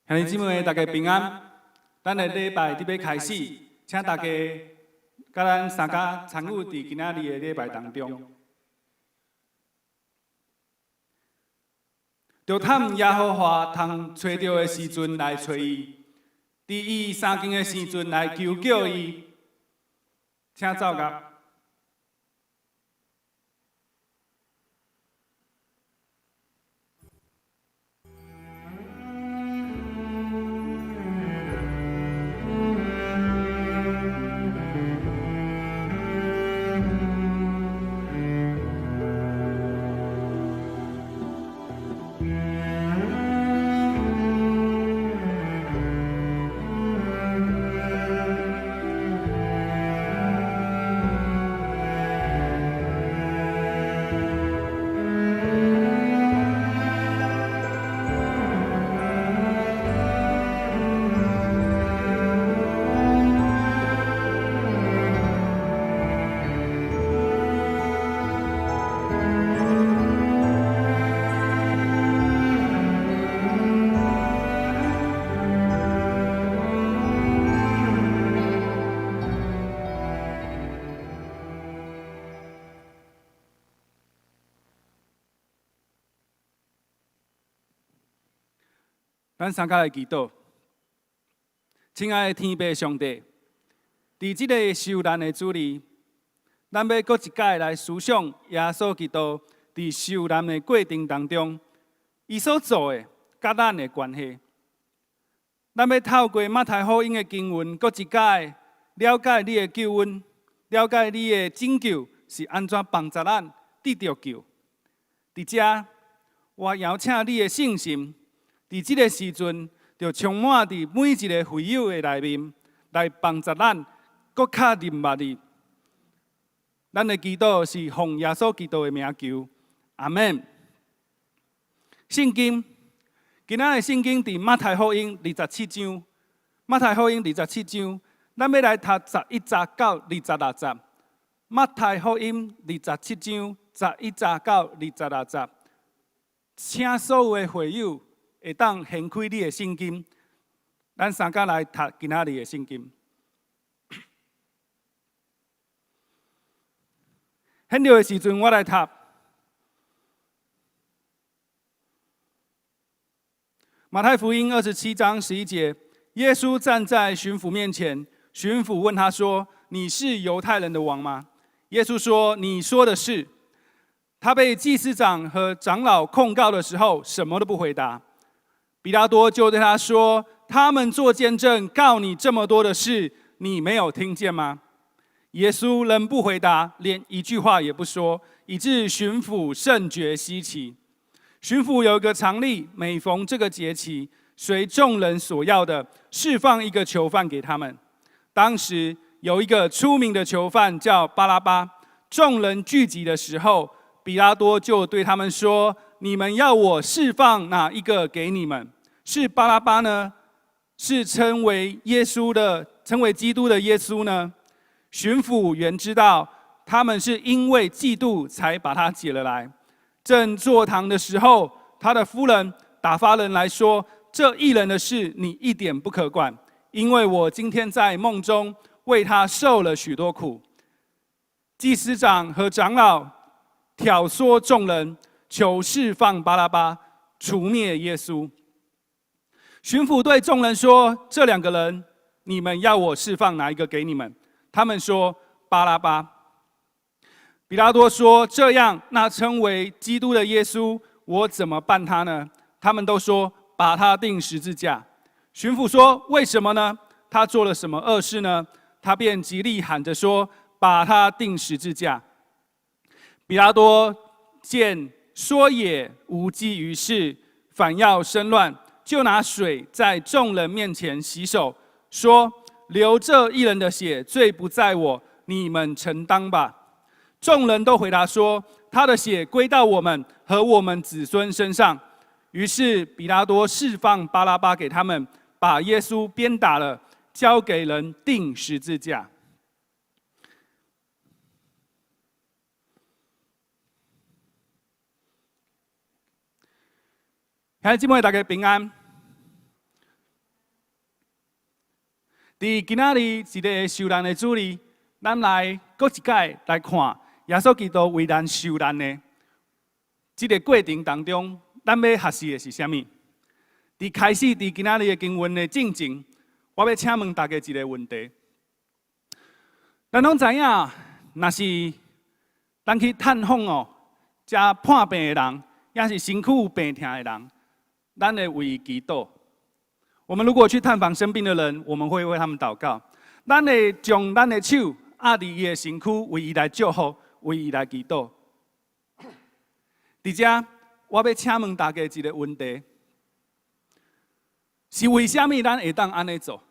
兄弟姊妹，大家平安。咱的礼拜伫要开始，请大家甲咱三家参与伫今仔日的礼拜当中。着探耶和华通找到的时阵来找伊，伫伊三更的时阵来求救伊，请走甲。 咱三家来祈祷，亲爱的天父上帝，伫即个受难的主日，咱要搁一摆来思想耶稣基督伫受难的过程当中，伊所做的甲咱的关系。咱要透过马太福音的经文，搁一摆了解你的救恩，了解你的拯救是安怎帮助咱得到救。伫遮，我邀请你的信心。 伫即个时阵，就充满伫每一个会友的内面，来帮助咱搁较认捌你。咱的祈祷是奉耶稣基督的名求，阿门。圣经，今仔的圣经伫马太福音27章，马太福音27章，咱要来读11节到26节。马太福音27章11节到26节，请所有的会友。 会当掀开你的圣经，咱三家来读今仔日的圣经。很着的时阵，我来读。马太福音27章11节，耶稣站在巡抚面前，巡抚问他说：“你是犹太人的王吗？”耶稣说：“你说的是。”他被祭司长和长老控告的时候，什么都不回答。 比拉多就对他说：“他们做见证告你这么多的事，你没有听见吗？”耶稣仍不回答，连一句话也不说，以致巡抚甚觉稀奇。巡抚有一个常例，每逢这个节期，随众人所要的，释放一个囚犯给他们。当时有一个出名的囚犯叫巴拉巴。众人聚集的时候，比拉多就对他们说：“你们要我释放哪一个给你们？ 是巴拉巴呢？是称为基督的耶稣呢？巡抚原知道他们是因为嫉妒才把他解了来。正坐堂的时候，他的夫人打发人来说：“这一人的事你一点不可管，因为我今天在梦中为他受了许多苦。”祭司长和长老挑唆众人，求释放巴拉巴，除灭耶稣。 巡抚对众人说：“这两个人，你们要我释放哪一个给你们？”他们说：“巴拉巴。”比拉多说：“这样，那称为基督的耶稣，我怎么办他呢？”他们都说：“把他钉十字架。”巡抚说：“为什么呢？他做了什么恶事呢？”他便极力喊着说：“把他钉十字架。”比拉多见说也无济于事，反要生乱。 就拿水在众人面前洗手，说：“流这一人的血，罪不在我，你们承担吧。”众人都回答说：“他的血归到我们和我们子孙身上。”于是比拉多释放巴拉巴给他们，把耶稣鞭打了，交给人钉十字架。兄弟姊妹，大家平安。伫今仔日一个受难的主日，咱来搁一届来看耶稣基督为咱受难的这个过程当中，咱要学习的是啥物？伫开始伫今仔日的经文的进前，我要请问大家一个问题：咱拢知影，若是咱去探访哦，遮患病的人，也是身躯有病痛的人，咱会为伊祈祷。我们如果去探访生病的人，我们会为他们祷告。咱会将咱的手压伫伊的身躯，为伊来祝福，为伊来祈祷。伫遮，我要请问大家一个问题：是为虾米咱会当安尼做？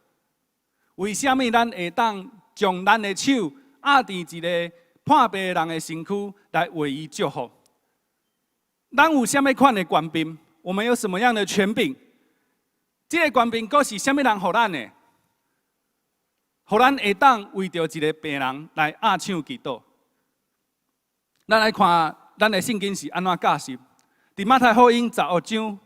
为虾米咱会当将咱的手压伫一个患病的人的身躯，来为伊祝福？咱有虾米款的权柄？我们有什么样的权柄？这个权柄，佫是虾米人予咱的？予咱会当为着一个病人来压手祈祷。咱来看，咱的圣经是安怎教示？伫马太福音16章，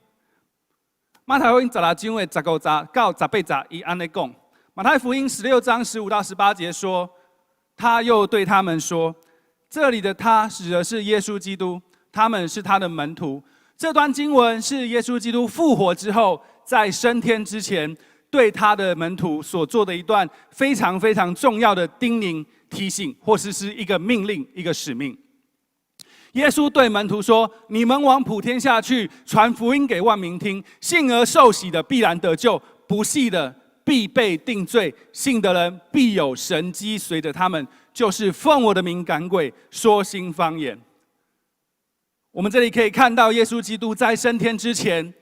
马太福音16章的15节到18节，伊安尼讲。马太福音16章15到18节说，他又对他们说：“这里的他指的是耶稣基督，他们是他的门徒。”这段经文是耶稣基督复活之后，在升天之前，对他的门徒所做的一段非常非常重要的叮咛、提醒，或是一个命令、一个使命。耶稣对门徒说：“你们往普天下去，传福音给万民听。信而受洗的必然得救，不信的必被定罪。信的人必有神迹随着他们，就是奉我的名赶鬼，说新方言。”我们这里可以看到，耶稣基督在升天之前，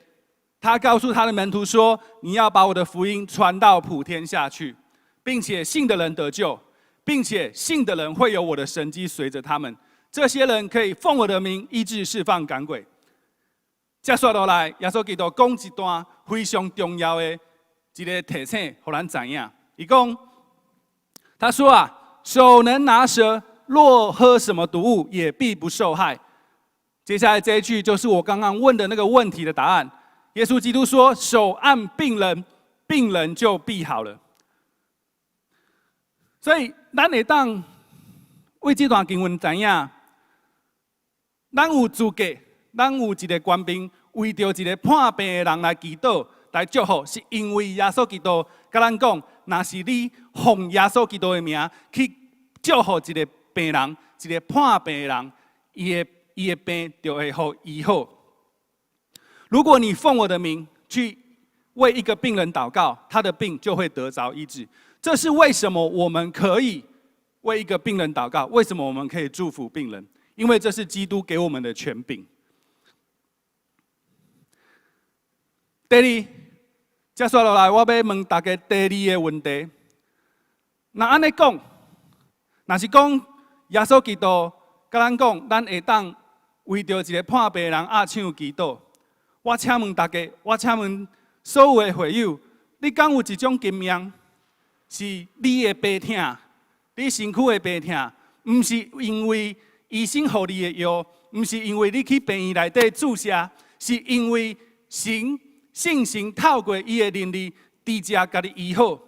他告诉他的门徒说：“你要把我的福音传到普天下去，并且信的人得救，并且信的人会有我的神迹随着他们。这些人可以奉我的名医治、释放、赶鬼。”接下来，耶稣基督讲一段非常重要的一个提醒，让咱知影。伊讲，他说啊，手能拿蛇，若喝什么毒物，也必不受害。接下来这一句就是我刚刚问的那个问题的答案。耶稣基督说：“手按病人，病人就必好了。”所以，咱会当为这段经文知影，咱有资格，咱有一个权柄，为着一个患病的人来祈祷、来祝福，是因为耶稣基督甲咱讲，若是你奉耶稣基督的名去祝福一个病人、一个患病的人，伊的病就会好医好。如果你奉我的名去为一个病人祷告，他的病就会得着医治。这是为什么我们可以为一个病人祷告？为什么我们可以祝福病人？因为这是基督给我们的权柄。第二，接下来我要问大家第二个问题。那安尼讲，若是讲耶稣基督甲咱讲，咱会当为着一个患病的人压手祈祷。我请问大家，我请问所有的会友，你敢有一种经验，是你的病痛，你身躯的病痛，不是因为医生给你的药，不是因为你去病院内底注射，是因为圣神透过伊的能力，直接把你医好。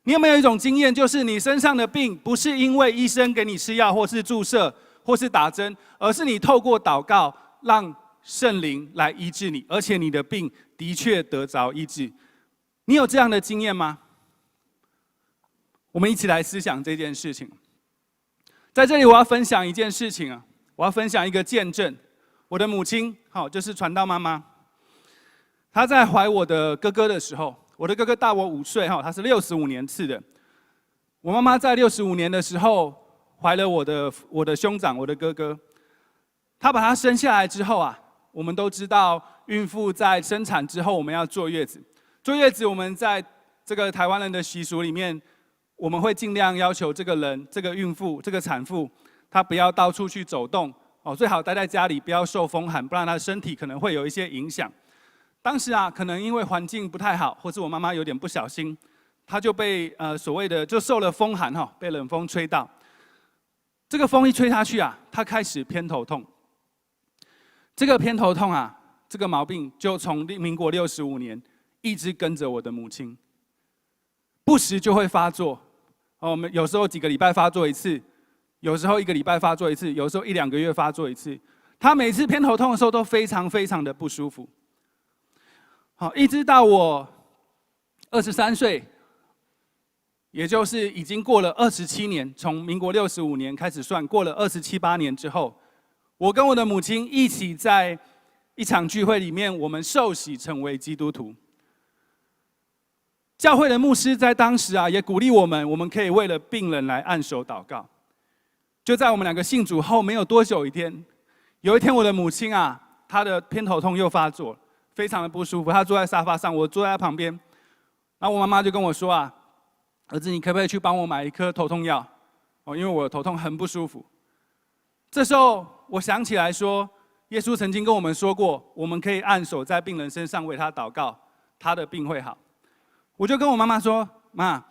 你有没有一种经验，就是你身上的病，不是因为医生给你吃药，或是注射，或是打针，而是你透过祷告，让圣灵来医治你，而且你的病的确得着医治。你有这样的经验吗？我们一起来思想这件事情。在这里，我要分享一件事情啊，我要分享一个见证。我的母亲，就是传道妈妈，她在怀我的哥哥的时候，我的哥哥大我5岁，他是65年次的。我妈妈在65年的时候怀了我的兄长，我的哥哥。她把他生下来之后啊，我们都知道，孕妇在生产之后，我们要坐月子。坐月子，我们在这个台湾人的习俗里面，我们会尽量要求这个人、这个孕妇、这个产妇，她不要到处去走动，最好待在家里，不要受风寒，不然她的身体可能会有一些影响。当时啊，可能因为环境不太好，或是我妈妈有点不小心，她就被所谓的就受了风寒被冷风吹到。这个风一吹下去啊，她开始偏头痛。这个偏头痛啊，这个毛病就从民国65年一直跟着我的母亲。不时就会发作。我们有时候几个礼拜发作一次，有时候1个礼拜发作一次，有时候1、2个月发作一次。他每次偏头痛的时候都非常非常的不舒服。好，一直到我23岁，也就是已经过了27年，从民国65年开始算，过了27、8年之后，我跟我的母亲一起在一场聚会里面，我们受洗成为基督徒。教会的牧师在当时也鼓励我们可以为了病人来按手祷告。就在我们2个信主后没有多久有一天我的母亲她的偏头痛又发作，非常的不舒服。她坐在沙发上，我坐在她旁边，然后我妈妈就跟我说儿子，你可不可以去帮我买一颗头痛药？因为我的头痛很不舒服。这时候我想起来说，耶稣曾经跟我们说过，我们可以按手在病人身上为他祷告，他的病会好。我就跟我妈妈说，妈，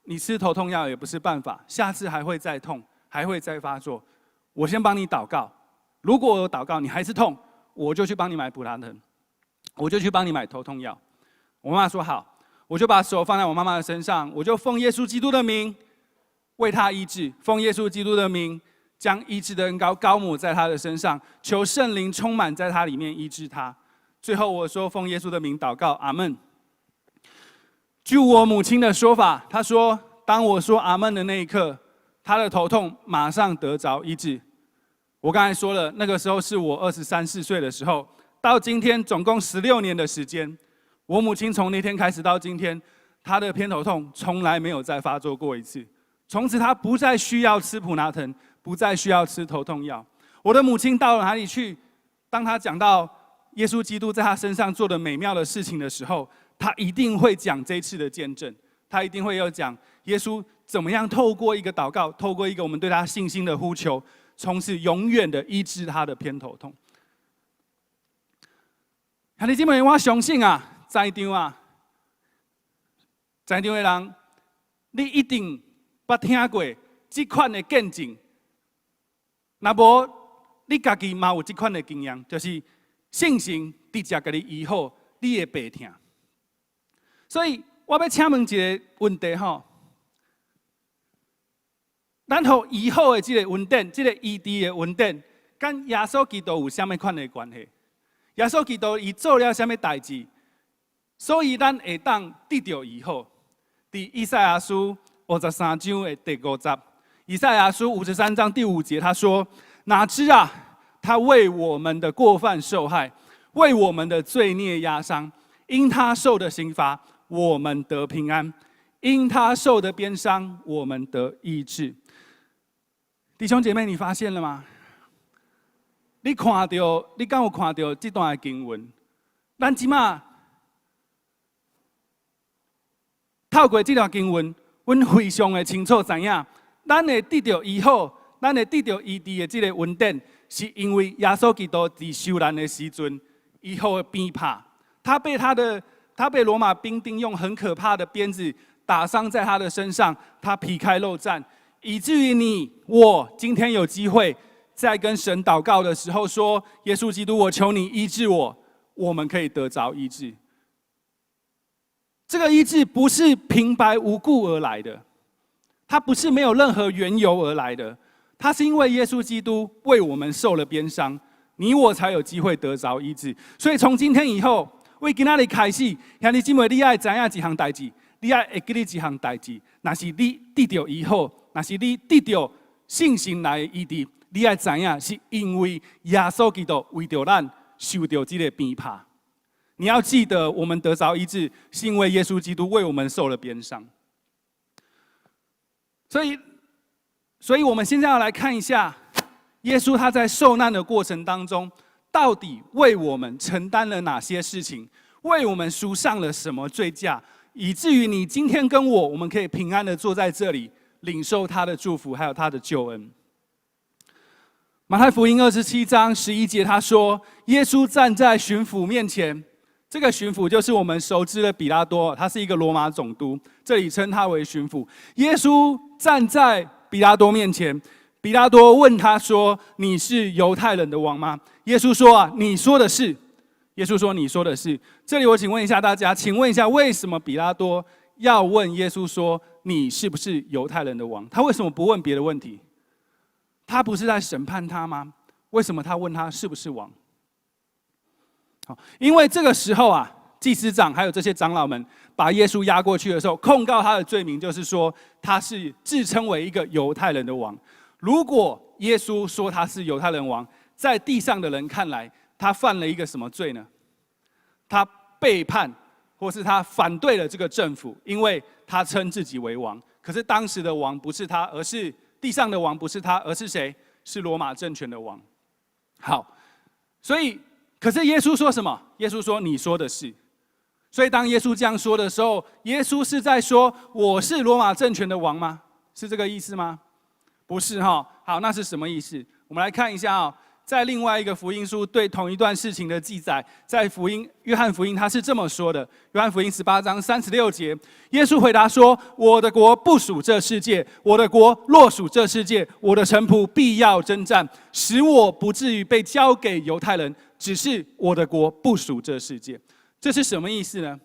你吃头痛药也不是办法，下次还会再痛，还会再发作。我先帮你祷告，如果我祷告你还是痛，我就去帮你买普拉疼，我就去帮你买头痛药。我妈妈说好，我就把手放在我妈妈的身上，我就奉耶稣基督的名为她医治，奉耶稣基督的名将医治的恩膏膏抹在她的身上，求圣灵充满在她里面医治她。最后我说奉耶稣的名祷告，阿们。据我母亲的说法，她说当我说阿们的那一刻，她的头痛马上得着医治。我刚才说了，那个时候是我23、24岁的时候，到今天总共16年的时间。我母亲从那天开始到今天，她的偏头痛从来没有再发作过一次。从此她不再需要吃普拿疼，不再需要吃头痛药。我的母亲到了哪里去，当她讲到耶稣基督在她身上做的美妙的事情的时候，她一定会讲这一次的见证。她一定会要讲耶稣怎么样透过一个祷告，透过一个我们对他信心的呼求，从此永远的医治他的偏头痛。兄弟姐妹，我相信在场的人，你一定捌听过这款的见证。若无，你家己嘛有这款的经验，就是圣神直接给你医好你的病痛。所以我要请问一个问题咱互医好的这个恩典，这个医治的恩典，跟耶稣基督有什么款的关系？耶稣基督伊做了什么代志，所以咱会当得到医好？伫以赛亚书53章的第5节，以赛亚书53章第5节，他说：“哪知他为我们的过犯受害，为我们的罪孽压伤，因他受的刑罚，我们得平安；因他受的鞭伤，我们得医治。”弟兄姐妹，你发现了吗？你敢有看到这段的经文？咱即马透过这段经文，阮非常的清楚知影，咱会得到医好，咱会得到医治的这个恩典，是因为耶稣基督在受难的时阵，医好的鞭打，他被罗马兵丁用很可怕的鞭子打伤在他的身上，他皮开肉绽。以至于我今天有机会在跟神祷告的时候说：“耶稣基督，我求你医治我。”我们可以得着医治。这个医治不是平白无故而来的，它不是没有任何缘由而来的，它是因为耶稣基督为我们受了鞭伤，你我才有机会得着医治。所以从今天以后，为今仔日开始，兄弟姊妹，你爱知影一项代志，你爱会记你一项代志，那是你得到医好。若是你得到信心来的医治，你要知影是因为耶稣基督为着咱受到这个鞭打。你要记得，我们得着医治，是因为耶稣基督为我们受了鞭伤。所以我们现在要来看一下，耶稣他在受难的过程当中，到底为我们承担了哪些事情，为我们赎上了什么罪价，以至于你今天跟我们可以平安的坐在这里。领受他的祝福，还有他的救恩。马太福音27章11节，他说：“耶稣站在巡抚面前，这个巡抚就是我们熟知的比拉多，他是一个罗马总督，这里称他为巡抚。耶稣站在比拉多面前，比拉多问他说：‘你是犹太人的王吗？’耶稣说：‘你说的是。’耶稣说：‘你说的是。’这里我请问一下大家，请问一下，为什么比拉多要问耶稣说：“你是不是犹太人的王？”他为什么不问别的问题？他不是在审判他吗？为什么他问他是不是王？因为这个时候啊，祭司长还有这些长老们把耶稣押过去的时候，控告他的罪名就是说他是自称为一个犹太人的王。如果耶稣说他是犹太人王，在地上的人看来，他犯了一个什么罪呢？他背叛，或是他反对了这个政府，因为他称自己为王。可是当时的王不是他，而是地上的王不是他，而是谁？是罗马政权的王。好，所以可是耶稣说什么？耶稣说：“你说的是。”所以当耶稣这样说的时候，耶稣是在说：“我是罗马政权的王吗？”是这个意思吗？不是哈。好，那是什么意思？我们来看一下啊，在另外一个福音书对同一段事情的记载，在约翰福音他是这么说的：约翰福音18章36节，耶稣回答说：“我的国不属这世界，我的国若属这世界，我的臣仆必要征战，使我不至于被交给犹太人。只是我的国不属这世界。”这是什么意思呢？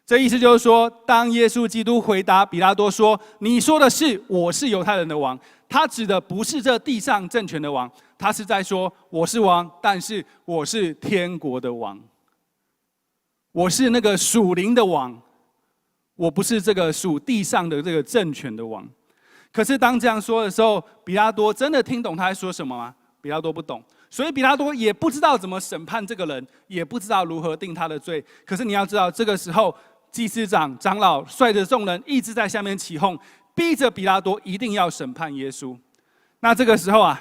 这意思就是说，当耶稣基督回答比拉多说：“你说的是，我是犹太人的王。”他指的不是这地上政权的王，他是在说：“我是王，但是我是天国的王，我是那个属灵的王，我不是这个属地上的这个政权的王。”可是当这样说的时候，比拉多真的听懂他在说什么吗？比拉多不懂，所以比拉多也不知道怎么审判这个人，也不知道如何定他的罪。可是你要知道，这个时候祭司长、长老率着众人一直在下面起哄，逼着比拉多一定要审判耶稣。那这个时候啊，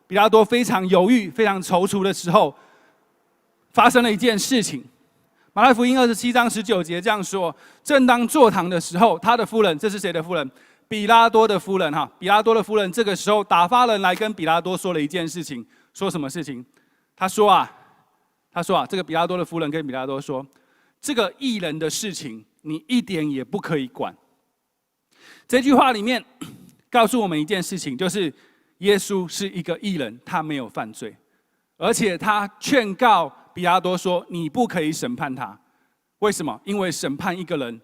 比拉多非常犹豫、非常踌躇的时候，发生了一件事情。马太福音27章19节这样说：正当坐堂的时候，他的夫人，这是谁的夫人？比拉多的夫人哈。比拉多的夫人这个时候打发人来跟比拉多说了一件事情，说什么事情？他说啊，这个比拉多的夫人跟比拉多说，这个义人的事情，你一点也不可以管。这句话里面告诉我们一件事情，就是耶稣是一个义人，他没有犯罪，而且他劝告比拉多说：“你不可以审判他。”为什么？因为审判一个人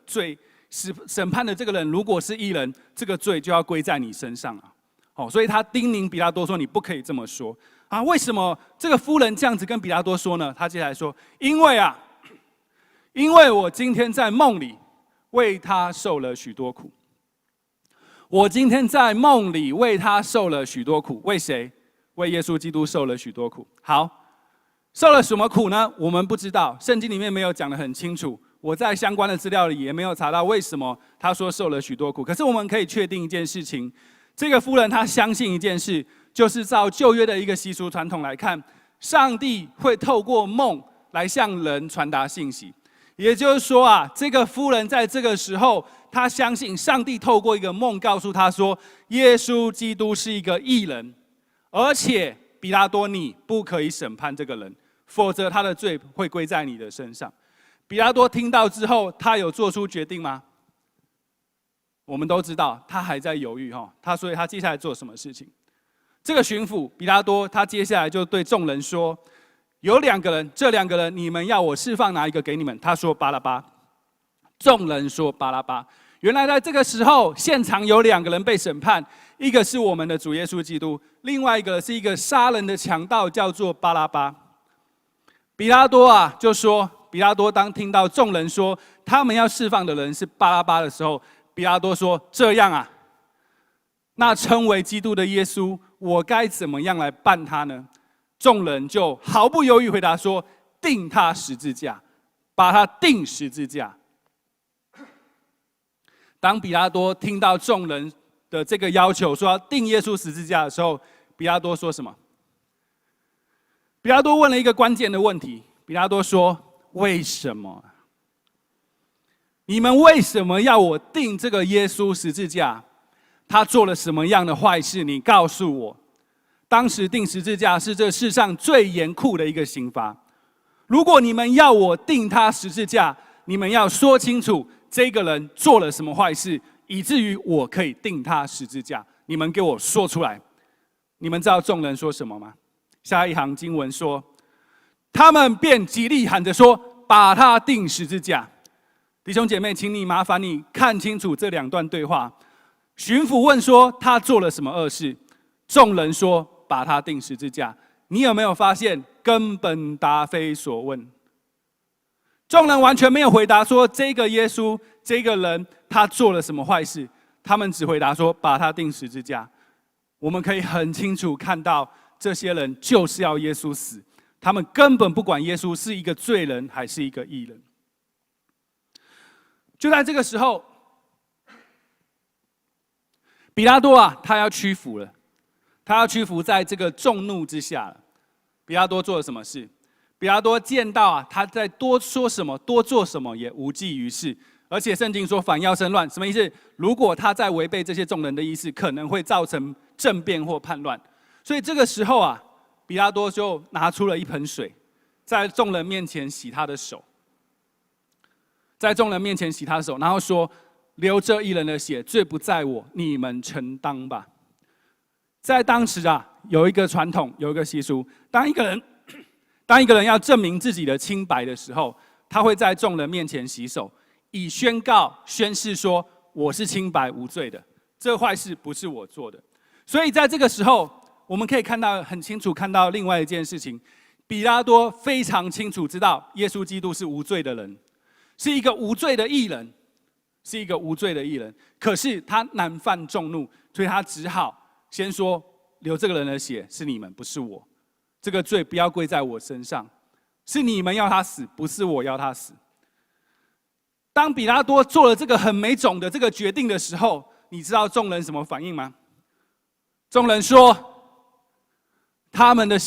审判的这个人如果是义人，这个罪就要归在你身上啊。所以他叮咛比拉多说：“你不可以这么说啊！”为什么这个夫人这样子跟比拉多说呢？他接下来说：“因为我今天在梦里为他受了许多苦。我今天在梦里为他受了许多苦。为谁？为耶稣基督受了许多苦。好，受了什么苦呢？我们不知道，圣经里面没有讲得很清楚。我在相关的资料里也没有查到为什么他说受了许多苦。可是我们可以确定一件事情，这个夫人她相信一件事，就是照旧约的一个习俗传统来看，上帝会透过梦来向人传达信息。也就是说啊，这个夫人在这个时候，她相信上帝透过一个梦告诉她说，耶稣基督是一个义人，而且比拉多你不可以审判这个人，否则他的罪会归在你的身上。比拉多听到之后，他有做出决定吗？我们都知道，他还在犹豫所以他接下来做什么事情？这个巡抚比拉多，他接下来就对众人说：有2个人，这2个人你们要我释放哪一个给你们？他说巴拉巴。众人说巴拉巴。原来在这个时候，现场有2个人被审判，一个是我们的主耶稣基督，另外一个是一个杀人的强盗，叫做巴拉巴。比拉多啊，就说，比拉多当听到众人说他们要释放的人是巴拉巴的时候，比拉多说：这样啊，那称为基督的耶稣，我该怎么样来办他呢？众人就毫不犹豫回答说：钉他十字架，把他钉十字架。当比拉多听到众人的这个要求，说要钉耶稣十字架的时候，比拉多说什么？比拉多问了一个关键的问题。比拉多说：为什么？你们为什么要我钉这个耶稣十字架？他做了什么样的坏事？你告诉我。当时钉十字架是这世上最严酷的一个刑罚。如果你们要我钉他十字架，你们要说清楚这个人做了什么坏事，以至于我可以钉他十字架。你们给我说出来。你们知道众人说什么吗？下一行经文说，他们便极力喊着说：把他钉十字架。弟弟兄姐妹，请你麻烦你看清楚这两段对话。巡抚问说他做了什么恶事，众人说把他钉十字架。你有没有发现根本答非所问？众人完全没有回答说这个耶稣这个人他做了什么坏事，他们只回答说把他钉十字架。我们可以很清楚看到，这些人就是要耶稣死，他们根本不管耶稣是一个罪人还是一个义人。就在这个时候，比拉多啊，他要屈服了，他要屈服在这个众怒之下了。比拉多做了什么事？比拉多见到啊，他在多说什么、多做什么也无济于事，而且圣经说反要生乱，什么意思？如果他在违背这些众人的意思，可能会造成政变或叛乱。所以这个时候啊，比拉多就拿出了一盆水，在众人面前洗他的手，在众人面前洗他的手，然后说：“流这一人的血，罪不在我，你们承担吧。”在当时啊，有一个传统，有一个习俗，当一个人要证明自己的清白的时候，他会在众人面前洗手，以宣誓说：“我是清白无罪的，这坏事不是我做的。”所以在这个时候，我们可以很清楚看到另外一件事情：比拉多非常清楚知道耶稣基督是无罪的人，是一个无罪的义人，是一个无罪的义人。可是他难犯众怒，所以他只好先说：“流这个人的血是你们，不是我。这个罪不要归在我身上，是你们要他死，不是我要他死。”当比拉多做了这个很没种的这个决定的时候，你知道众人什么反应吗？众人说：“他的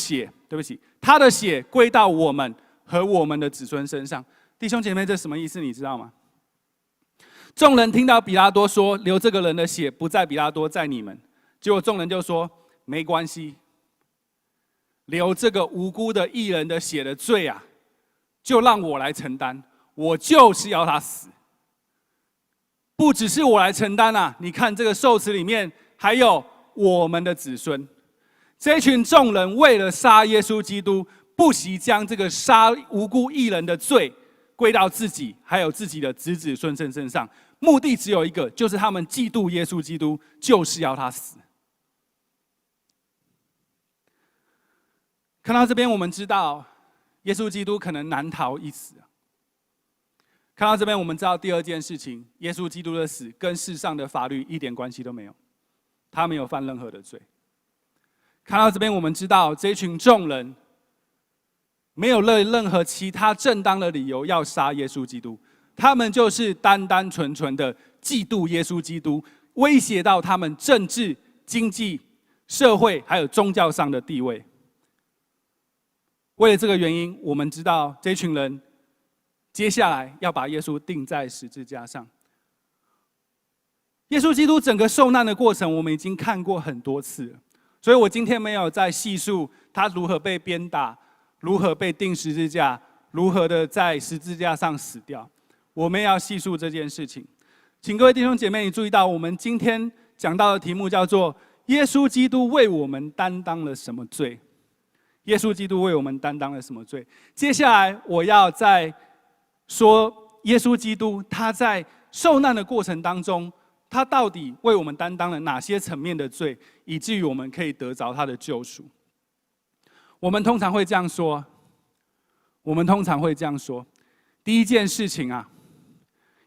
血归到我们和我们的子孙身上。”弟兄姐妹，这什么意思？你知道吗？众人听到比拉多说：“流这个人的血不在比拉多，在你们。”结果众人就说：“没关系，流这个无辜的义人的血的罪啊，就让我来承担，我就是要他死。不只是我来承担啊，你看这个受词里面还有我们的子孙。”这群众人为了杀耶稣基督，不惜将这个杀无辜义人的罪归到自己还有自己的子子孙孙身上，目的只有一个，就是他们嫉妒耶稣基督，就是要他死。看到这边，我们知道耶稣基督可能难逃一死。看到这边，我们知道第二件事情：耶稣基督的死跟世上的法律一点关系都没有，他没有犯任何的罪。看到这边，我们知道这群众人没有任何其他正当的理由要杀耶稣基督，他们就是单单纯纯的嫉妒耶稣基督，威胁到他们政治、经济、社会还有宗教上的地位。为了这个原因，我们知道这群人接下来要把耶稣钉在十字架上。耶稣基督整个受难的过程，我们已经看过很多次了，所以我今天没有再细述他如何被鞭打，如何被钉十字架，如何的在十字架上死掉。我们要细述这件事情。请各位弟兄姐妹，你注意到我们今天讲到的题目叫做“耶稣基督为我们担当了什么罪”。耶稣基督为我们担当了什么罪？接下来我要再说，耶稣基督他在受难的过程当中，他到底为我们担当了哪些层面的罪，以至于我们可以得着他的救赎？我们通常会这样说，第一件事情啊，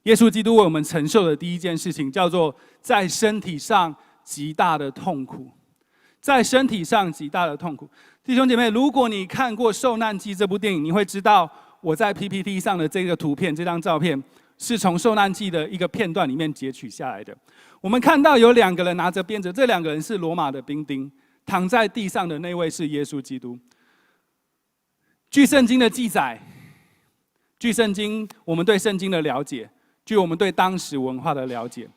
耶稣基督为我们承受的第一件事情，叫做在身体上极大的痛苦。在身体上极大的痛苦。弟兄姐妹，如果你看过《受难记》这部电影，你会知道我在 PPT 上的这个图片，这张照片是从《受难记》的一个片段里面截取下来的。我们看到有两个人拿着鞭子，这两个人是罗马的兵丁，躺在地上的那位是耶稣基督。据圣经的记载，据圣经我们对圣经的了解，据我们对当时文化的了解，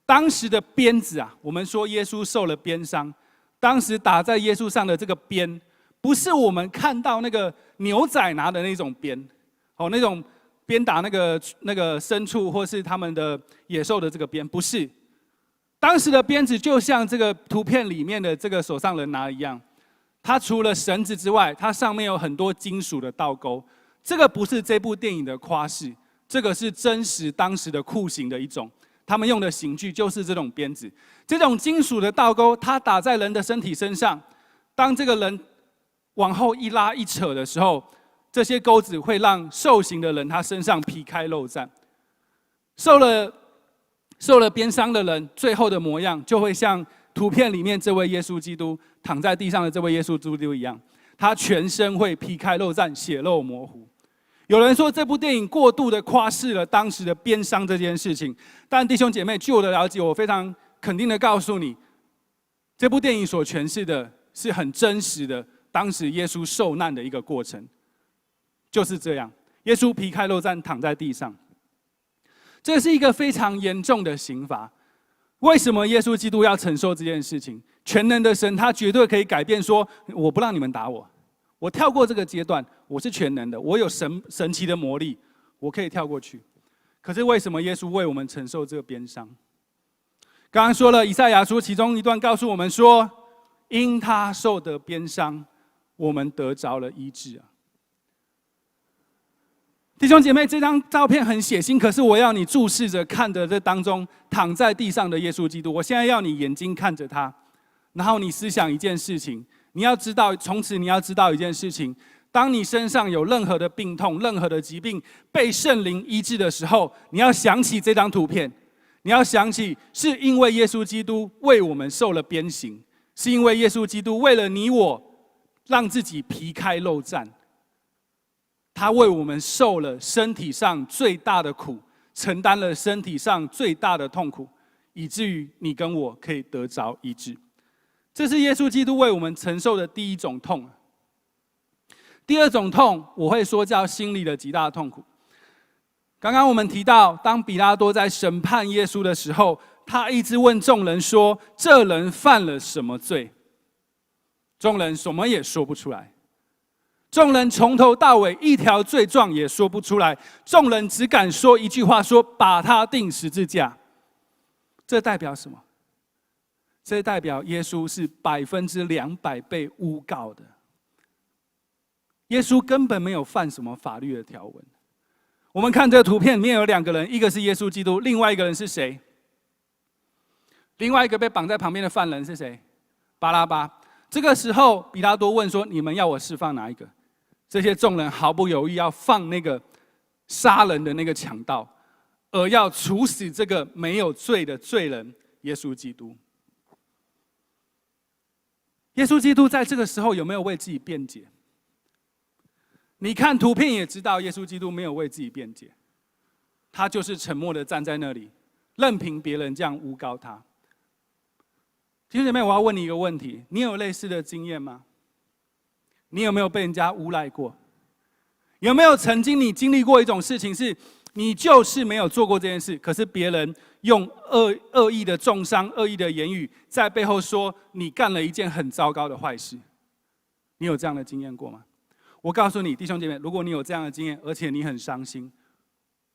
当时的鞭子啊，我们说耶稣受了鞭伤。当时打在耶稣上的这个鞭，不是我们看到那个牛仔拿的那种鞭，那种鞭打那个牲畜或是他们的野兽的这个鞭，不是。当时的鞭子就像这个图片里面的这个手上人拿一样，它除了绳子之外，它上面有很多金属的倒钩。这个不是这部电影的夸饰，这个是真实当时的酷刑的一种，他们用的刑具就是这种鞭子。这种金属的倒钩，它打在人的身体身上，当这个人往后一拉一扯的时候，这些钩子会让受刑的人他身上皮开肉绽。受了鞭伤的人，最后的模样就会像图片里面这位耶稣基督躺在地上的这位耶稣基督一样，他全身会皮开肉绽，血肉模糊。有人说这部电影过度的夸饰了当时的鞭伤这件事情，但弟兄姐妹，据我的了解，我非常肯定的告诉你，这部电影所诠释的是很真实的当时耶稣受难的一个过程，就是这样，耶稣皮开肉绽躺在地上。这是一个非常严重的刑罚。为什么耶稣基督要承受这件事情？全能的神他绝对可以改变说，我不让你们打我，我跳过这个阶段，我是全能的，我有神奇的魔力，我可以跳过去。可是为什么耶稣为我们承受这个鞭伤？刚刚说了以赛亚书其中一段告诉我们说，因他受的鞭伤，我们得着了医治啊。弟兄姐妹，这张照片很血腥，可是我要你注视着看着这当中躺在地上的耶稣基督。我现在要你眼睛看着他，然后你思想一件事情，你要知道，从此你要知道一件事情：当你身上有任何的病痛、任何的疾病被圣灵医治的时候，你要想起这张图片，你要想起是因为耶稣基督为我们受了鞭刑，是因为耶稣基督为了你我，让自己皮开肉绽。他为我们受了身体上最大的苦，承担了身体上最大的痛苦，以至于你跟我可以得着医治。这是耶稣基督为我们承受的第一种痛。第二种痛，我会说叫心里的极大痛苦。刚刚我们提到，当比拉多在审判耶稣的时候，他一直问众人说：“这人犯了什么罪？”众人什么也说不出来。众人从头到尾一条罪状也说不出来，众人只敢说一句话：说把他钉十字架。这代表什么？这代表耶稣是200%被诬告的。耶稣根本没有犯什么法律的条文。我们看这个图片里面有2个人，一个是耶稣基督，另外一个人是谁？另外一个被绑在旁边的犯人是谁？巴拉巴。这个时候，比拉多问说：“你们要我释放哪一个？”这些众人毫不犹豫要放那个杀人的那个强盗，而要处死这个没有罪的罪人耶稣基督。耶稣基督在这个时候有没有为自己辩解？你看图片也知道，耶稣基督没有为自己辩解，他就是沉默的站在那里，任凭别人这样诬告他。弟兄姐妹，我要问你一个问题：你有类似的经验吗？你有没有被人家诬赖过？有没有曾经你经历过一种事情，是你就是没有做过这件事，可是别人用恶意的重伤、恶意的言语，在背后说你干了一件很糟糕的坏事？你有这样的经验过吗？我告诉你，弟兄姐妹，如果你有这样的经验，而且你很伤心，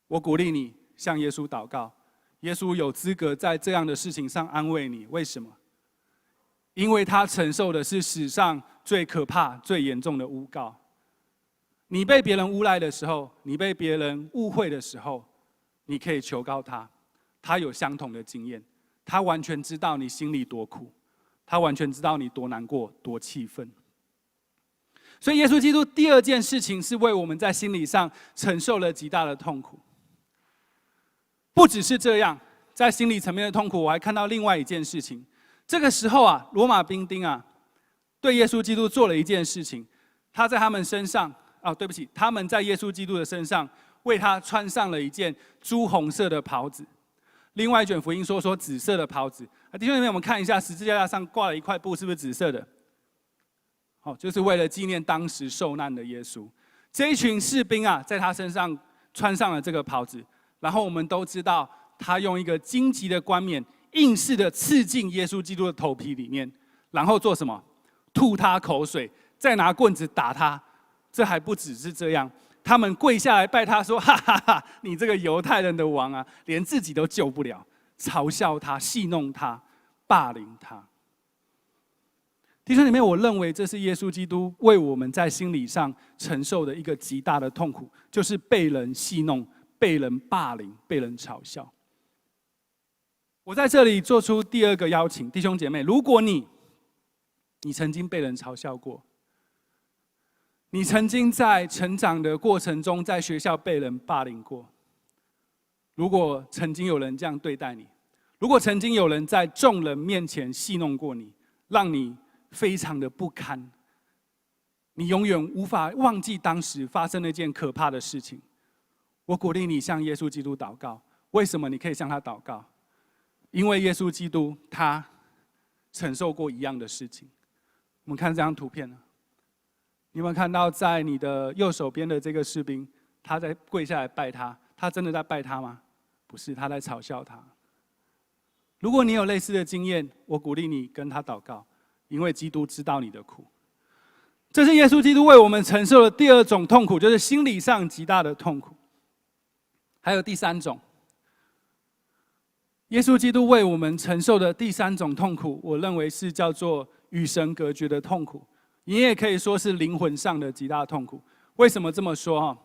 我鼓励你向耶稣祷告。耶稣有资格在这样的事情上安慰你。为什么？因为他承受的是史上最可怕、最严重的诬告。你被别人诬赖的时候，你被别人误会的时候，你可以求告他，他有相同的经验，他完全知道你心里多苦，他完全知道你多难过、多气愤。所以耶稣基督第二件事情是为我们在心理上承受了极大的痛苦。不只是这样，在心理层面的痛苦，我还看到另外一件事情。这个时候啊，罗马兵丁啊，对耶稣基督做了一件事情，他在他们身上，他们在耶稣基督的身上为他穿上了一件朱红色的袍子。另外一卷福音说紫色的袍子。弟兄姐妹，我们看一下十字架上挂了一块布，是不是紫色的？就是为了纪念当时受难的耶稣。这一群士兵啊，在他身上穿上了这个袍子，然后我们都知道，他用一个荆棘的冠冕硬是的刺进耶稣基督的头皮里面，然后做什么？吐他口水，再拿棍子打他。这还不只是这样，他们跪下来拜他说：“哈哈哈，你这个犹太人的王啊，连自己都救不了！”嘲笑他，戏弄他，霸凌他。弟兄姐妹，我认为这是耶稣基督为我们在心理上承受的一个极大的痛苦，就是被人戏弄、被人霸凌、被人嘲笑。我在这里做出第二个邀请，弟兄姐妹，如果你曾经被人嘲笑过，你曾经在成长的过程中，在学校被人霸凌过，如果曾经有人这样对待你，如果曾经有人在众人面前戏弄过你，让你非常的不堪，你永远无法忘记当时发生那件可怕的事情，我鼓励你向耶稣基督祷告。为什么你可以向他祷告？因为耶稣基督他承受过一样的事情。我们看这张图片，你有没有看到在你的右手边的这个士兵，他在跪下来拜他，他真的在拜他吗？不是，他在嘲笑他。如果你有类似的经验，我鼓励你跟他祷告，因为基督知道你的苦。这是耶稣基督为我们承受的第二种痛苦，就是心理上极大的痛苦。还有第三种，耶稣基督为我们承受的第三种痛苦，我认为是叫做与神隔绝的痛苦，你也可以说是灵魂上的极大痛苦。为什么这么说？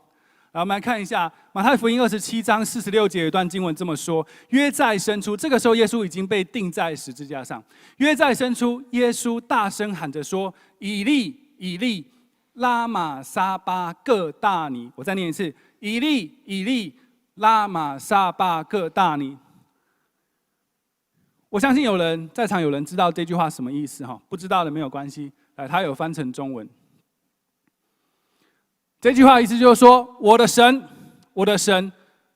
来，我们来看一下马太福音27章46节有一段经文这么说：约在申初，这个时候耶稣已经被钉在十字架上。约在申初，耶稣大声喊着说：“以利，以利，拉玛撒巴各大尼。”我再念一次：“以利，以利，拉玛撒巴各大尼。”我相信在场有人知道这句话什么意思，不知道的没有关系。他有翻成中文。这句话意思就是说：我的神，我的神，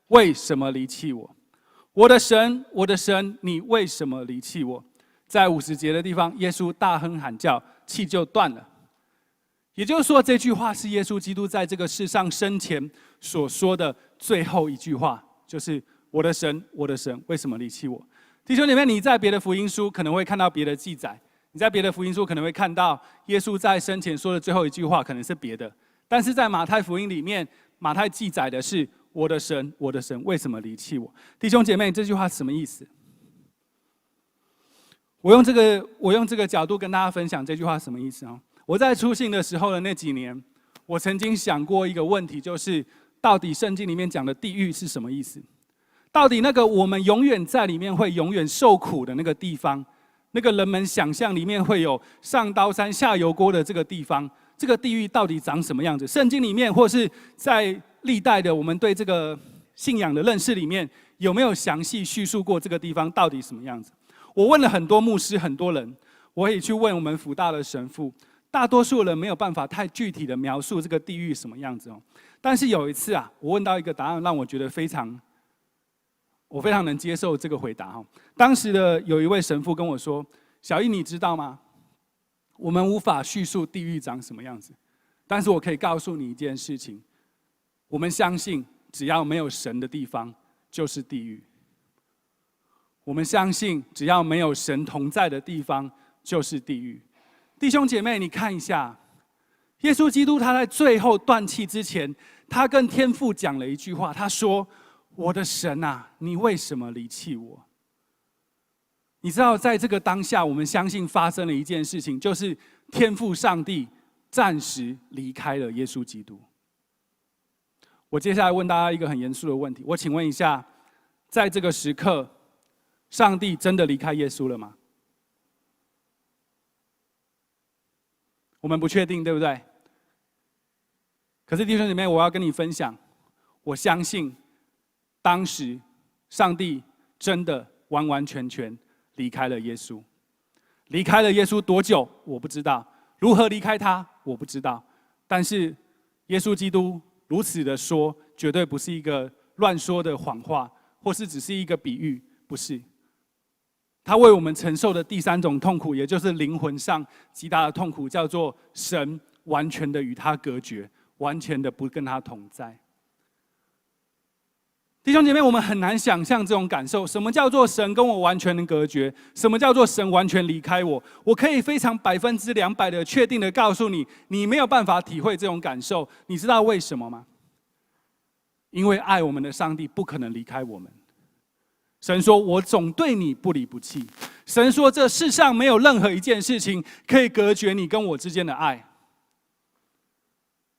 为什么离弃我？我的神，我的神，你为什么离弃我？在50节的地方，耶稣大哼喊叫，气就断了。也就是说，这句话是耶稣基督在这个世上生前所说的最后一句话，就是我的神，我的神，为什么离弃我？弟兄姐妹，你在别的福音书可能会看到别的记载，你在别的福音书可能会看到耶稣在生前说的最后一句话可能是别的，但是在马太福音里面，马太记载的是我的神，我的神，为什么离弃我？弟兄姐妹，这句话什么意思？我用这个角度跟大家分享这句话什么意思。我在初信的时候的那几年，我曾经想过一个问题，就是到底圣经里面讲的地狱是什么意思？到底那个我们永远在里面会永远受苦的那个地方，那个人们想象里面会有上刀山下油锅的这个地方，这个地狱到底长什么样子？圣经里面或是在历代的我们对这个信仰的认识里面，有没有详细叙述过这个地方到底什么样子？我问了很多牧师，很多人，我也去问我们辅大的神父，大多数人没有办法太具体的描述这个地狱什么样子。但是有一次我问到一个答案，让我觉得我非常能接受这个回答。当时的有一位神父跟我说：“小义，你知道吗？我们无法叙述地狱长什么样子，但是我可以告诉你一件事情：我们相信，只要没有神的地方就是地狱。我们相信，只要没有神同在的地方就是地狱。”弟兄姐妹，你看一下，耶稣基督他在最后断气之前，他跟天父讲了一句话，他说：“我的神啊，你为什么离弃我？”你知道，在这个当下，我们相信发生了一件事情，就是天父上帝暂时离开了耶稣基督。我接下来问大家一个很严肃的问题，我请问一下，在这个时刻，上帝真的离开耶稣了吗？我们不确定，对不对？可是弟兄姐妹，我要跟你分享，我相信当时上帝真的完完全全离开了耶稣。离开了耶稣多久我不知道，如何离开他我不知道，但是耶稣基督如此的说，绝对不是一个乱说的谎话，或是只是一个比喻，不是。他为我们承受的第三种痛苦，也就是灵魂上极大的痛苦，叫做神完全的与他隔绝，完全的不跟他同在。弟兄姐妹，我们很难想象这种感受。什么叫做神跟我完全的隔绝？什么叫做神完全离开我？我可以非常200%的确定的告诉你，你没有办法体会这种感受。你知道为什么吗？因为爱我们的上帝不可能离开我们。神说：“我总对你不离不弃。”神说：“这世上没有任何一件事情可以隔绝你跟我之间的爱。”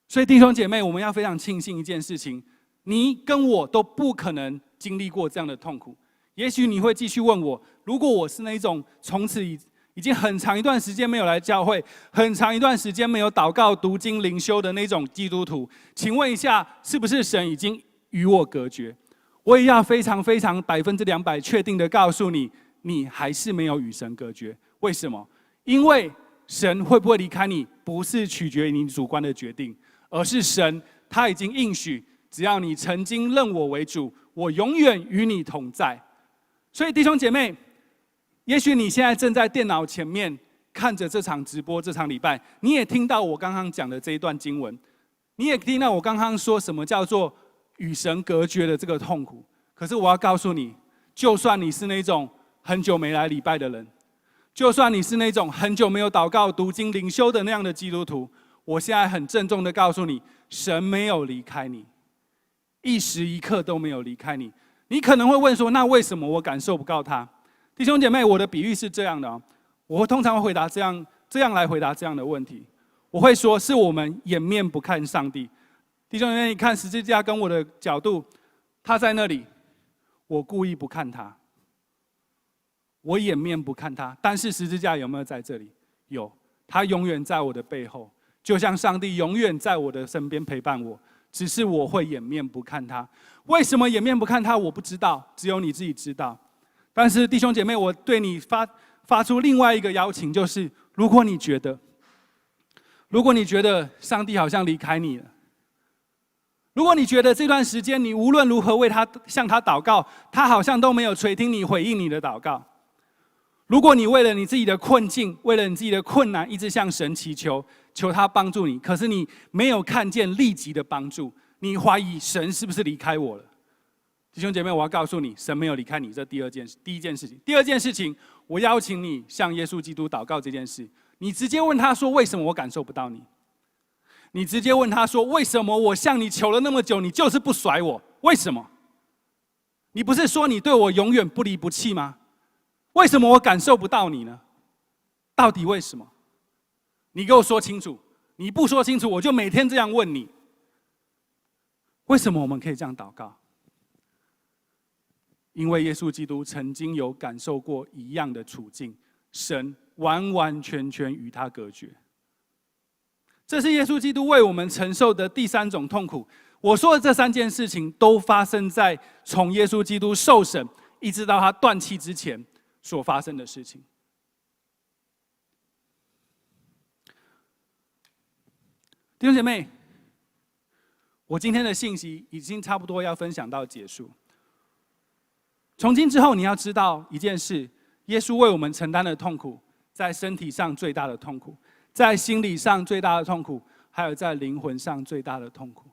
所以弟兄姐妹，我们要非常庆幸一件事情，你跟我都不可能经历过这样的痛苦。也许你会继续问我，如果我是那种从此已经很长一段时间没有来教会，很长一段时间没有祷告、读经、灵修的那种基督徒，请问一下，是不是神已经与我隔绝？我也要非常非常200%确定的告诉你，你还是没有与神隔绝。为什么？因为神会不会离开你，不是取决于你主观的决定，而是神他已经应许，只要你曾经认我为主，我永远与你同在。所以弟兄姐妹，也许你现在正在电脑前面看着这场直播，这场礼拜，你也听到我刚刚讲的这一段经文，你也听到我刚刚说什么叫做与神隔绝的这个痛苦。可是我要告诉你，就算你是那种很久没来礼拜的人，就算你是那种很久没有祷告、读经、灵修的那样的基督徒，我现在很郑重的告诉你，神没有离开你，一时一刻都没有离开你。你可能会问说，那为什么我感受不到他？弟兄姐妹，我的比喻是这样的，我通常会回答这样来回答这样的问题。我会说，是我们掩面不看上帝。弟兄姐妹，你看十字架跟我的角度，他在那里，我故意不看他，我掩面不看他。但是十字架有没有在这里？有，他永远在我的背后，就像上帝永远在我的身边陪伴我。只是我会掩面不看他。为什么掩面不看他？我不知道，只有你自己知道。但是弟兄姐妹，我对你发出另外一个邀请，就是如果你觉得上帝好像离开你了，如果你觉得这段时间你无论如何为他向他祷告，他好像都没有垂听你、回应你的祷告，如果你为了你自己的困境，为了你自己的困难，一直向神祈求，求他帮助你，可是你没有看见立即的帮助，你怀疑神是不是离开我了？弟兄姐妹，我要告诉你，神没有离开你，这第一件事情。第二件事情，我邀请你向耶稣基督祷告这件事。你直接问他说：为什么我感受不到你？你直接问他说：为什么我向你求了那么久，你就是不甩我？为什么？你不是说你对我永远不离不弃吗？为什么我感受不到你呢？到底为什么？你给我说清楚。你不说清楚，我就每天这样问你。为什么我们可以这样祷告？因为耶稣基督曾经有感受过一样的处境，神完完全全与他隔绝。这是耶稣基督为我们承受的第三种痛苦。我说的这三件事情，都发生在从耶稣基督受审一直到他断气之前所发生的事情。弟兄姐妹，我今天的信息已经差不多要分享到结束。从今之后，你要知道一件事：耶稣为我们承担的痛苦，在身体上最大的痛苦，在心理上最大的痛苦，还有在灵魂上最大的痛苦。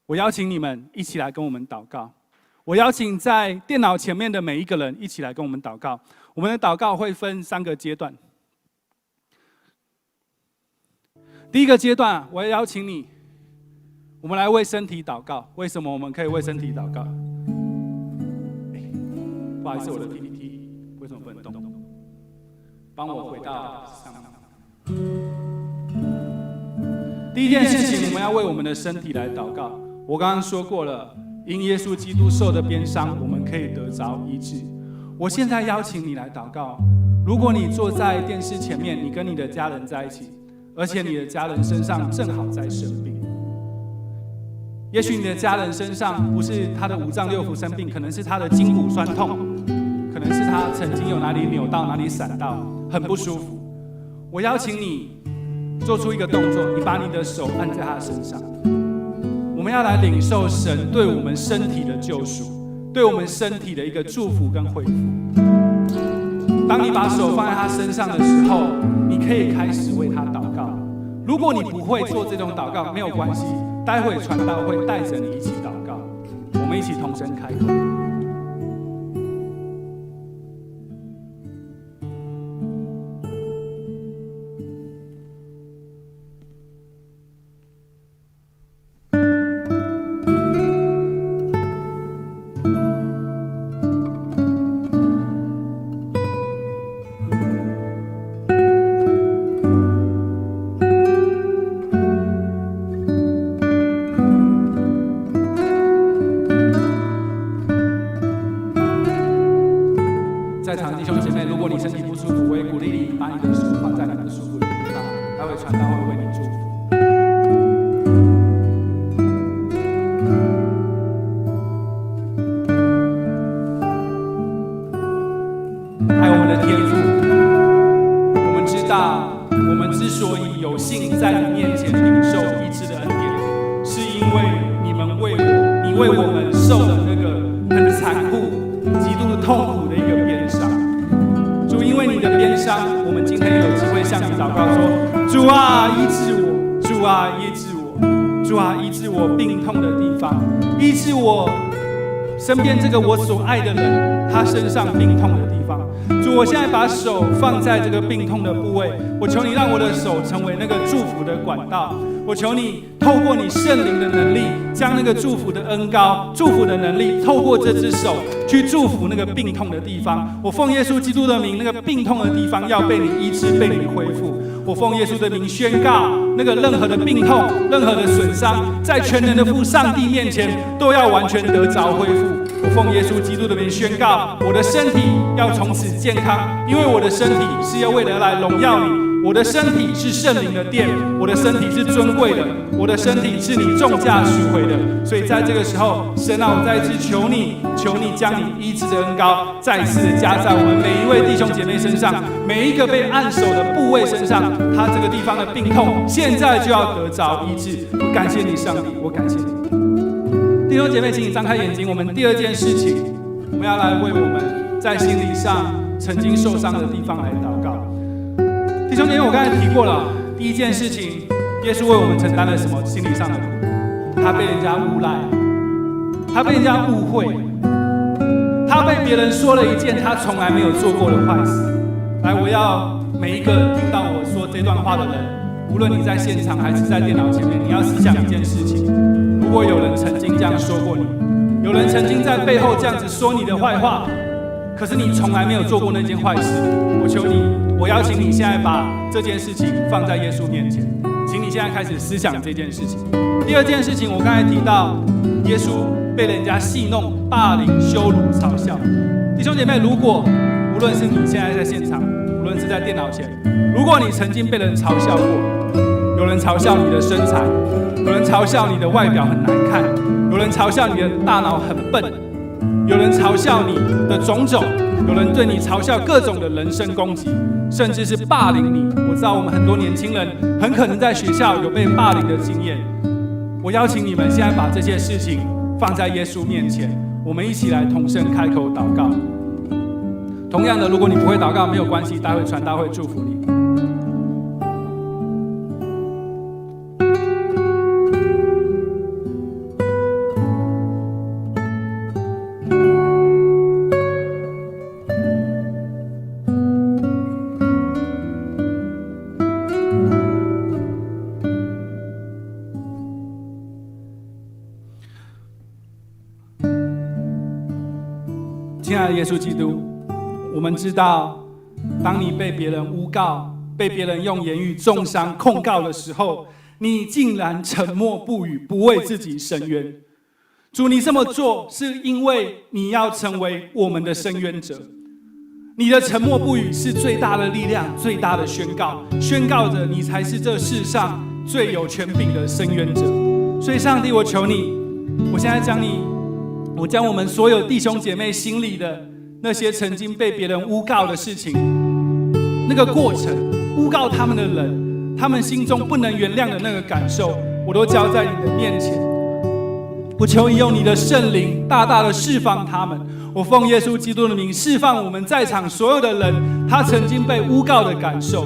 我邀请你们一起来跟我们祷告。我邀请在电脑前面的每一个人一起来跟我们祷告。我们的祷告会分3个阶段。第一个阶段，我要邀请你，我们来为身体祷告。为什么我们可以为身体祷告？不好意思，我的 PPT 为什么不能动？帮我回到上面。第一件事情，我们要为我们的身体来祷告。我刚刚说过了，因耶稣基督受的鞭伤，我们可以得着医治。我现在邀请你来祷告。如果你坐在电视前面，你跟你的家人在一起，而且你的家人身上正好在生病。也许你的家人身上不是他的五脏六腑生病，可能是他的筋骨酸痛，可能是他曾经有哪里扭到、哪里闪到，很不舒服。我邀请你做出一个动作，你把你的手按在他身上。我们要来领受神对我们身体的救赎，对我们身体的一个祝福跟恢复。当你把手放在他身上的时候，你可以开始为他祷告。如果你不会做这种祷告，没有关系，待会传道会带着你一起祷告，我们一起同声开口。为我们受了那个很残酷、极度痛苦的一个鞭伤。主，因为你的鞭伤，我们今天有机会向你祷告说：主啊，医治我！主啊，医治我！主啊，医治我病痛的地方，医治我身边这个我所爱的人他身上病痛的地方。主，我现在把手放在这个病痛的部位，我求你让我的手成为那个祝福的管道。我求你透过你圣灵的能力，将那个祝福的恩膏、祝福的能力，透过这只手去祝福那个病痛的地方。我奉耶稣基督的名，那个病痛的地方要被你医治，被你恢复。我奉耶稣的名宣告，那个任何的病痛、任何的损伤，在全能的父上帝面前都要完全得着恢复。我奉耶稣基督的名宣告，我的身体要从此健康，因为我的身体是要为了来荣耀你。我的身体是圣灵的殿，我的身体是尊贵的，我的身体是你重价赎回的。所以在这个时候，神啊，我再一次求你将你医治的恩膏再一次的加在我们每一位弟兄姐妹身上，每一个被按手的部位身上，他这个地方的病痛现在就要得着医治。我感谢你，上帝，我感谢你。弟兄姐妹，请你张开眼睛，我们第二件事情，我们要来为我们在心理上曾经受伤的地方来祷告。弟兄姐妹，我刚才提过了，第一件事情，耶稣为我们承担了什么心理上的苦？他被人家诬赖，他被人家误会，他被别人说了一件他从来没有做过的坏事。来，我要每一个听到我说这段话的人，无论你在现场还是在电脑前面，你要思想一件事情：如果有人曾经这样说过你，有人曾经在背后这样子说你的坏话，可是你从来没有做过那件坏事，我求你，我邀请你现在把这件事情放在耶稣面前，请你现在开始思想这件事情。第二件事情，我刚才提到耶稣被人家戏弄、霸凌、羞辱、嘲笑。弟兄姐妹，如果无论是你现在在现场，无论是在电脑前，如果你曾经被人嘲笑过，有人嘲笑你的身材，有人嘲笑你的外表很难看，有人嘲笑你的大脑很笨，有人嘲笑你的种种，有人对你嘲笑各种的人身攻击，甚至是霸凌你。我知道我们很多年轻人很可能在学校有被霸凌的经验。我邀请你们现在把这些事情放在耶稣面前，我们一起来同声开口祷告。同样的，如果你不会祷告，没有关系，待会传道会祝福你。亲爱的耶稣基督，我们知道，当你被别人诬告、被别人用言语重伤、控告的时候，你竟然沉默不语，不为自己伸冤。主，你这么做是因为你要成为我们的伸冤者。你的沉默不语是最大的力量、最大的宣告，宣告着你才是这世上最有权柄的伸冤者。所以，上帝，我求你，我现在将我们所有弟兄姐妹心里的那些曾经被别人诬告的事情，那个过程，诬告他们的人，他们心中不能原谅的那个感受，我都交在你的面前。我求你用你的圣灵大大的释放他们。我奉耶稣基督的名释放我们在场所有的人，他曾经被诬告的感受。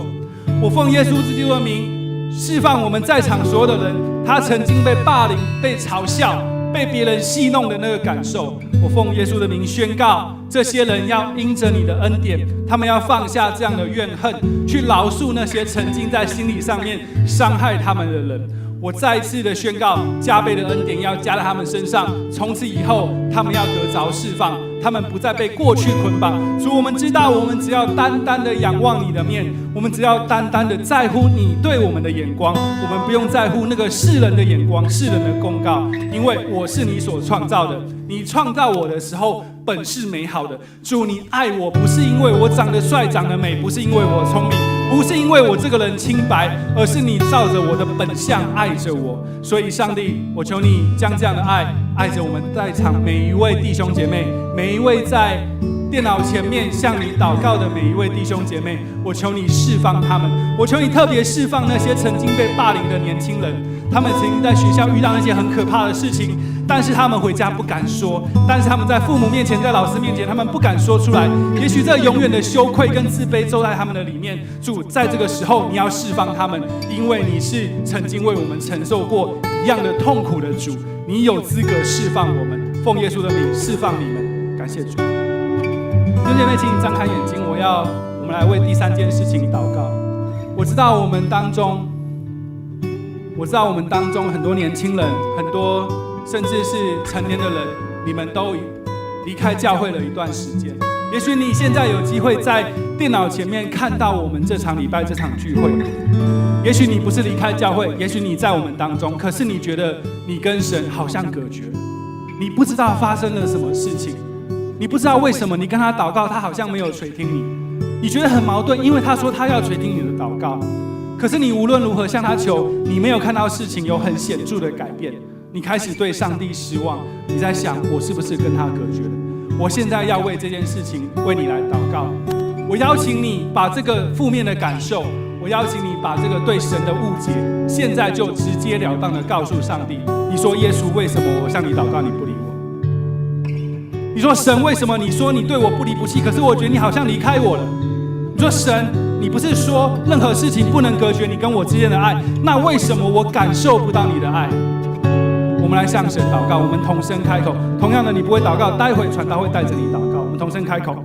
我奉耶稣基督的名释放我们在场所有的人，他曾经被霸凌、被嘲笑、被别人戏弄的那个感受。我奉耶稣的名宣告，这些人要因着你的恩典，他们要放下这样的怨恨，去饶恕那些曾经在心理上面伤害他们的人。我再一次的宣告，加倍的恩典要加在他们身上，从此以后他们要得着释放，他们不再被过去捆绑。主，我们知道，我们只要单单的仰望你的面，我们只要单单的在乎你对我们的眼光，我们不用在乎那个世人的眼光、世人的公告，因为我是你所创造的。你创造我的时候本是美好的。主，你爱我不是因为我长得帅、长得美，不是因为我聪明，不是因为我这个人清白，而是你照着我的本相爱着我。所以上帝，我求你将这样的爱着我们在场每一位弟兄姐妹，每一位在电脑前面向你祷告的每一位弟兄姐妹，我求你释放他们。我求你特别释放那些曾经被霸凌的年轻人，他们曾经在学校遇到那些很可怕的事情，但是他们回家不敢说，但是他们在父母面前，在老师面前，他们不敢说出来。也许这永远的羞愧跟自卑都在他们的里面。主，在这个时候，你要释放他们，因为你是曾经为我们承受过一样的痛苦的主，你有资格释放我们。奉耶稣的名释放你们，感谢主。弟兄姐妹，请你张开眼睛，我们来为第三件事情祷告。我知道我们当中很多年轻人，很多甚至是成年的人，你们都离开教会了一段时间。也许你现在有机会在电脑前面看到我们这场礼拜这场聚会。也许你不是离开教会，也许你在我们当中，可是你觉得你跟神好像隔绝了，你不知道发生了什么事情，你不知道为什么你跟他祷告，他好像没有垂听你，你觉得很矛盾，因为他说他要垂听你的祷告。可是你无论如何向他求，你没有看到事情有很显著的改变，你开始对上帝失望，你在想我是不是跟他隔绝了？我现在要为这件事情为你来祷告。我邀请你把这个负面的感受，我邀请你把这个对神的误解，现在就直截了当的告诉上帝。你说耶稣，为什么我向你祷告你不理我？你说神，为什么你说你对我不离不弃，可是我觉得你好像离开我了？你说神，你不是说任何事情不能隔绝你跟我之间的爱，那为什么我感受不到你的爱？我们来向神祷告，我们同声开口。同样的，你不会祷告，待会传道会带着你祷告。我们同声开口。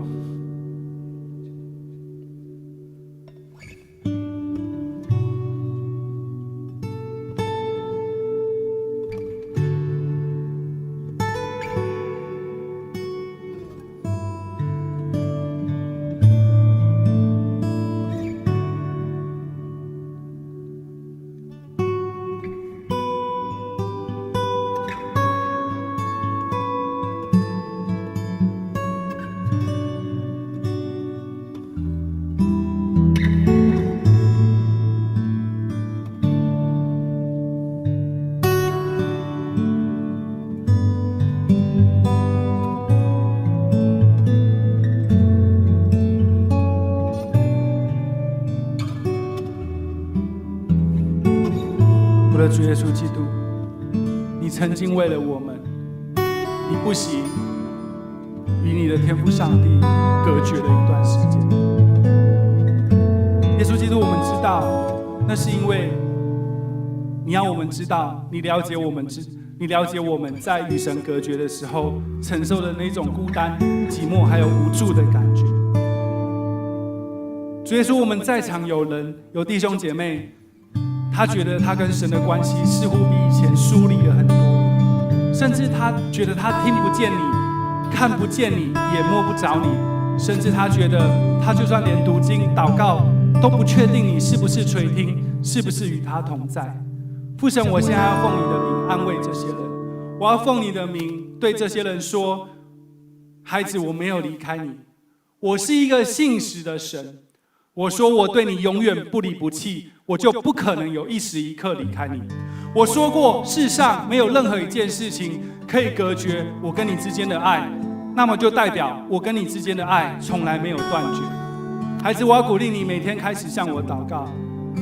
主耶稣基督，你曾经为了我们，你不惜与你的天父上帝隔绝了一段时间。耶稣基督，我们知道，那是因为你要我们知道，你了解我们在与神隔绝的时候承受的那种孤单、寂寞还有无助的感觉。主耶稣，我们在场有弟兄姐妹，他觉得他跟神的关系似乎比以前疏离了很多，甚至他觉得他听不见你，看不见你，也摸不着你，甚至他觉得他就算连读经祷告都不确定你是不是垂听，是不是与他同在。父神，我现在要奉你的名安慰这些人，我要奉你的名对这些人说，孩子，我没有离开你，我是一个信实的神。我说我对你永远不离不弃，我就不可能有一时一刻离开你。我说过，世上没有任何一件事情可以隔绝我跟你之间的爱，那么就代表我跟你之间的爱从来没有断绝。孩子，我要鼓励你每天开始向我祷告。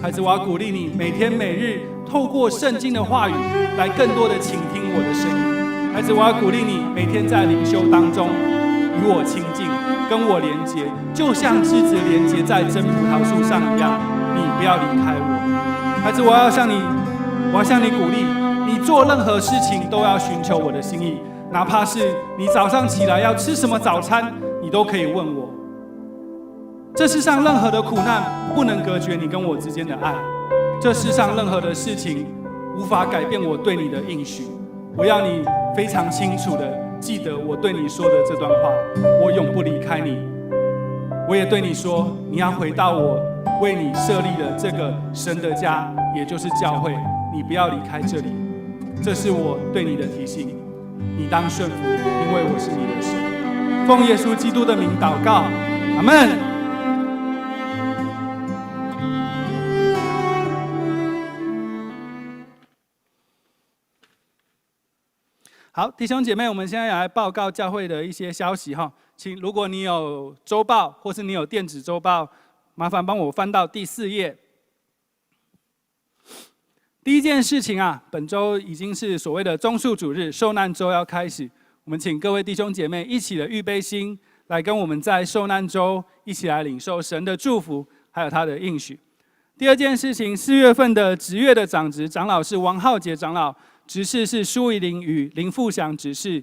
孩子，我要鼓励你每天每日透过圣经的话语来更多的倾听我的声音。孩子，我要鼓励你每天在灵修当中与我亲近，跟我连结，就像枝子连结在真葡萄树上一样，你不要离开我。孩子，我要向你鼓励，你做任何事情都要寻求我的心意，哪怕是你早上起来要吃什么早餐，你都可以问我。这世上任何的苦难不能隔绝你跟我之间的爱，这世上任何的事情无法改变我对你的应许。我要你非常清楚的记得我对你说的这段话，我永不离开你。我也对你说，你要回到我为你设立的这个神的家，也就是教会，你不要离开这里。这是我对你的提醒，你当顺服，因为我是你的神。奉耶稣基督的名祷告，阿们。好，弟兄姐妹，我们现在来报告教会的一些消息哈。请，如果你有周报或是你有电子周报，麻烦帮我翻到第4页。第一件事情啊，本周已经是所谓的棕树主日，受难周要开始。我们请各位弟兄姐妹一起的预备心，来跟我们在受难周一起来领受神的祝福，还有他的应许。第二件事情，4月份的职月的长职长老是王浩杰长老，执事是苏怡玲与林富祥执事。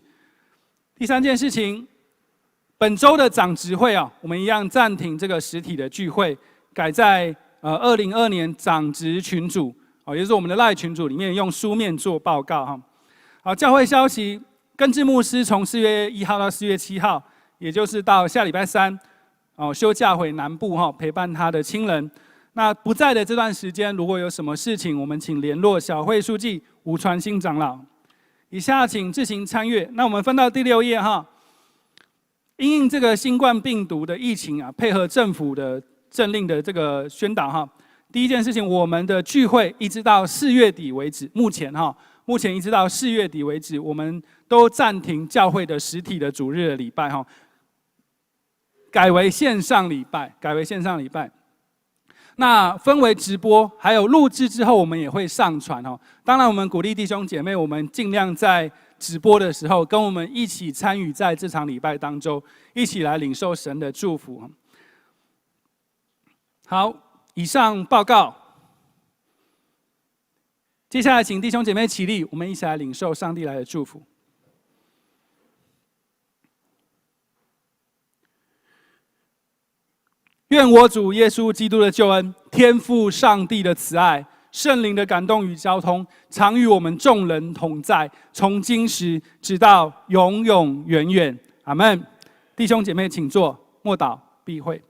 第三件事情，本周的长职会啊，我们一样暂停这个实体的聚会，改在2022年长职群组，也就是我们的赖群组里面用书面做报告哈。好，教会消息，根治牧师从4月1号到4月7号，也就是到下礼拜3，休假回南部哈，陪伴他的亲人。那不在的这段时间，如果有什么事情，我们请联络小会书记吴传兴长老。以下请自行参阅。那我们翻到第6页哈。因应这个新冠病毒的疫情啊，配合政府的政令的这个宣导哈。第一件事情，我们的聚会一直到4月底为止，目前一直到4月底为止，我们都暂停教会的实体的主日的礼拜哈，改为线上礼拜。那分为直播，还有录制之后，我们也会上传哦。当然，我们鼓励弟兄姐妹，我们尽量在直播的时候，跟我们一起参与在这场礼拜当中，一起来领受神的祝福。好，以上报告。接下来，请弟兄姐妹起立，我们一起来领受上帝来的祝福。愿我主耶稣基督的救恩、天父上帝的慈爱、圣灵的感动与交通，常与我们众人同在，从今时直到永永远远。阿们。弟兄姐妹，请坐，默祷闭会。